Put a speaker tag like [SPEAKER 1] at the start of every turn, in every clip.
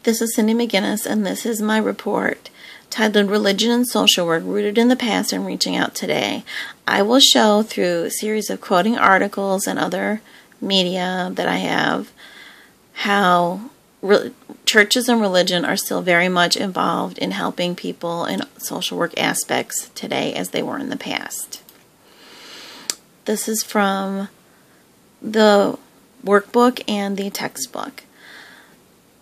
[SPEAKER 1] This is Cindy McGinnis, and this is my report titled Religion and Social Work Rooted in the Past and Reaching Out Today. I will show through a series of quoting articles and other media that I have how churches and religion are still very much involved in helping people in social work aspects today as they were in the past. This is from the workbook and the textbook,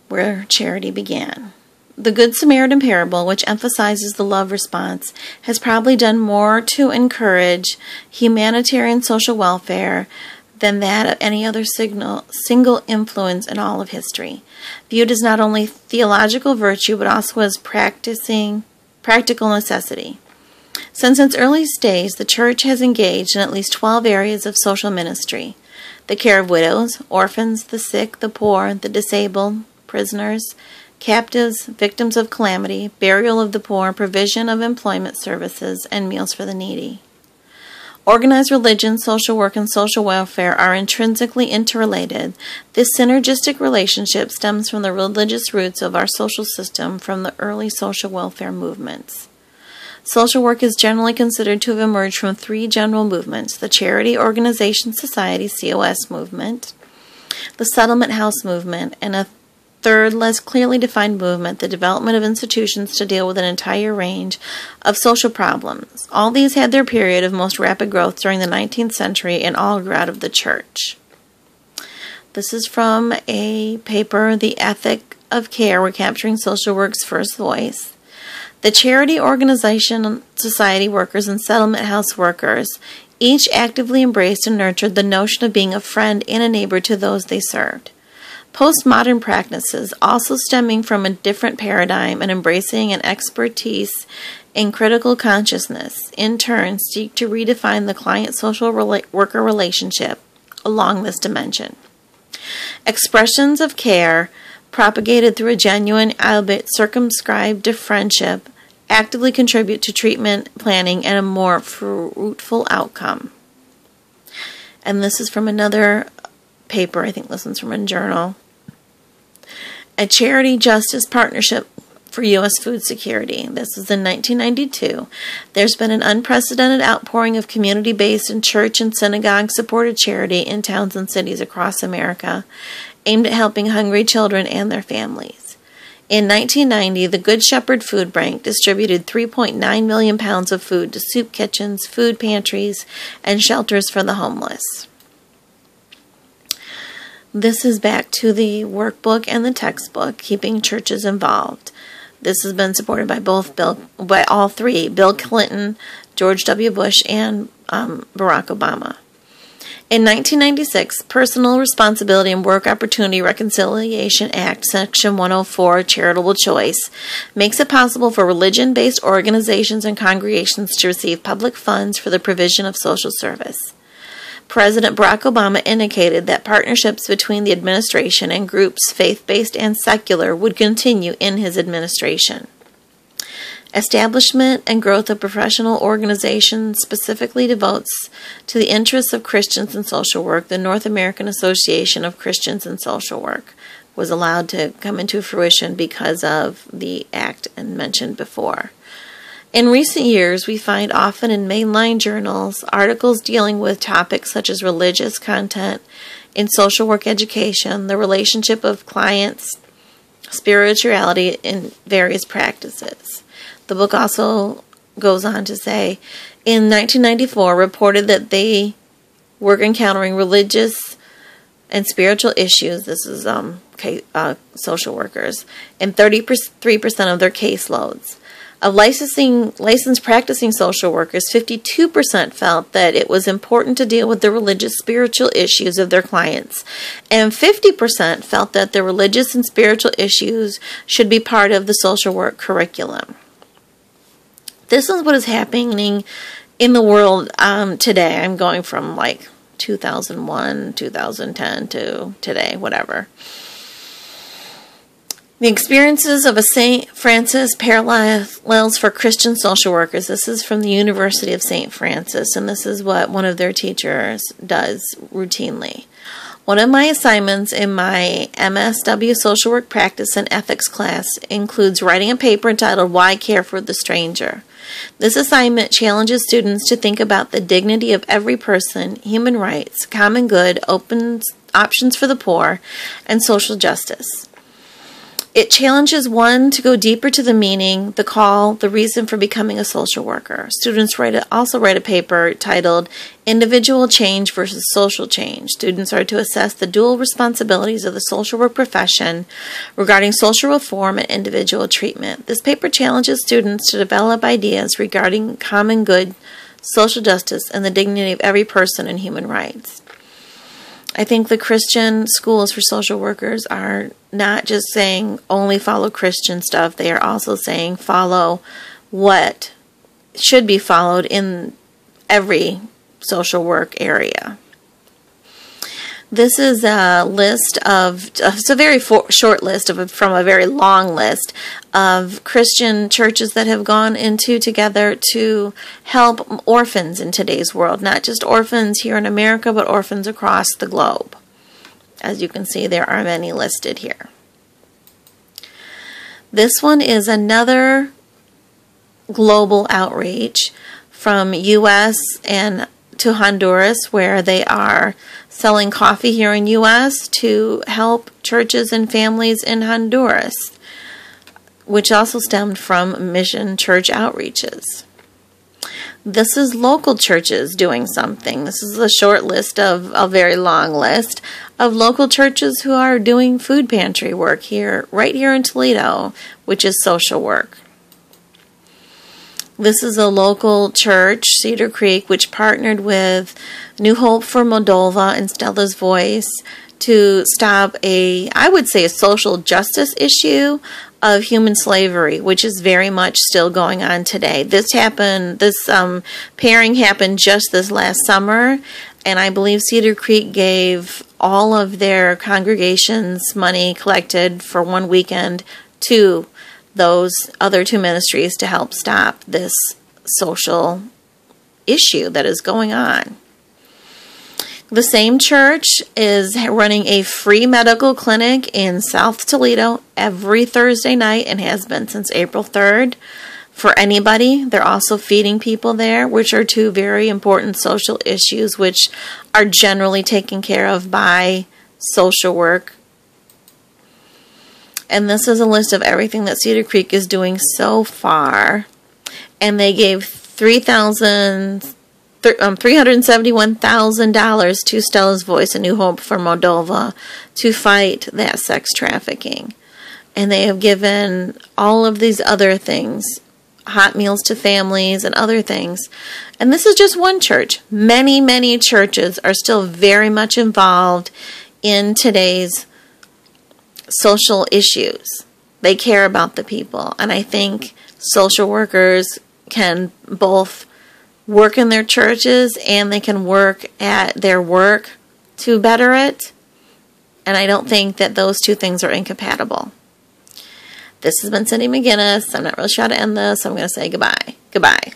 [SPEAKER 1] Where Charity Began. The Good Samaritan parable, which emphasizes the love response, has probably done more to encourage humanitarian social welfare than that of any other single influence in all of history. Viewed as not only theological virtue, but also as practical necessity. Since its earliest days, the Church has engaged in at least 12 areas of social ministry: the care of widows, orphans, the sick, the poor, the disabled, prisoners, captives, victims of calamity, burial of the poor, provision of employment services, and meals for the needy. Organized religion, social work, and social welfare are intrinsically interrelated. This synergistic relationship stems from the religious roots of our social system from the early social welfare movements. Social work is generally considered to have emerged from three general movements: the Charity Organization Society (COS) movement, the Settlement House movement, and a third, less clearly defined movement, the development of institutions to deal with an entire range of social problems. All these had their period of most rapid growth during the 19th century and all grew out of the Church. This is from a paper, The Ethic of Care, Recapturing Social Work's First Voice. The Charity Organization Society workers and Settlement House workers each actively embraced and nurtured the notion of being a friend and a neighbor to those they served. Postmodern practices, also stemming from a different paradigm and embracing an expertise in critical consciousness, in turn seek to redefine the client-social worker relationship along this dimension. Expressions of care, propagated through a genuine, albeit circumscribed friendship, actively contribute to treatment planning and a more fruitful outcome. And this is from another paper, I think this one's from a journal. A Charity Justice Partnership for U.S. Food Security. This was in 1992. There's been an unprecedented outpouring of community-based and church and synagogue-supported charity in towns and cities across America, aimed at helping hungry children and their families. In 1990, the Good Shepherd Food Bank distributed 3.9 million pounds of food to soup kitchens, food pantries, and shelters for the homeless. This is back to the workbook and the textbook, Keeping Churches Involved. This has been supported by all three, Bill Clinton, George W. Bush, and Barack Obama. In 1996, Personal Responsibility and Work Opportunity Reconciliation Act, Section 104, Charitable Choice, makes it possible for religion-based organizations and congregations to receive public funds for the provision of social service. President Barack Obama indicated that partnerships between the administration and groups, faith-based and secular, would continue in his administration. Establishment and growth of professional organizations specifically devotes to the interests of Christians in social work. The North American Association of Christians in Social Work was allowed to come into fruition because of the act and mentioned before. In recent years, we find often in mainline journals articles dealing with topics such as religious content in social work education, the relationship of clients, spirituality, and various practices. The book also goes on to say, in 1994, reported that they were encountering religious and spiritual issues. This is social workers in 33% of their caseloads. Of licensed practicing social workers, 52% felt that it was important to deal with the religious spiritual issues of their clients, and 50% felt that the religious and spiritual issues should be part of the social work curriculum. This is what is happening in the world today. I'm going from like 2001, 2010 to today, whatever. The experiences of a St. Francis parallels for Christian social workers. This is from the University of St. Francis, and this is what one of their teachers does routinely. One of my assignments in my MSW Social Work Practice and Ethics class includes writing a paper entitled Why Care for the Stranger? This assignment challenges students to think about the dignity of every person, human rights, common good, options for the poor, and social justice. It challenges one to go deeper to the meaning, the call, the reason for becoming a social worker. Students also write a paper titled Individual Change versus Social Change. Students are to assess the dual responsibilities of the social work profession regarding social reform and individual treatment. This paper challenges students to develop ideas regarding common good, social justice, and the dignity of every person and human rights. I think the Christian schools for social workers are not just saying only follow Christian stuff. They are also saying follow what should be followed in every social work area. This is a list of, it's a very short list from a very long list of Christian churches that have gone into together to help orphans in today's world. Not just orphans here in America, but orphans across the globe. As you can see, there are many listed here. This one is another global outreach from U.S. and to Honduras, where they are selling coffee here in U.S. to help churches and families in Honduras, which also stemmed from mission church outreaches. This is local churches doing something. This is a short list of a very long list of local churches who are doing food pantry work here, right here in Toledo, which is social work. This is a local church, Cedar Creek, which partnered with New Hope for Moldova and Stella's Voice to stop I would say, a social justice issue of human slavery, which is very much still going on today. This pairing happened just this last summer, and I believe Cedar Creek gave all of their congregations money collected for one weekend to those other two ministries to help stop this social issue that is going on. The same church is running a free medical clinic in South Toledo every Thursday night and has been since April 3rd for anybody. They're also feeding people there, which are two very important social issues which are generally taken care of by social work. And this is a list of everything that Cedar Creek is doing so far. And they gave $371,000 to Stella's Voice and New Hope for Moldova to fight that sex trafficking. And they have given all of these other things, hot meals to families and other things. And this is just one church. Many, many churches are still very much involved in today's social issues. They care about the people, and I think social workers can both work in their churches and they can work at their work to better it, and I don't think that those two things are incompatible. This has been Cindy McGinnis. I'm not really sure how to end this, so I'm going to say goodbye. Goodbye.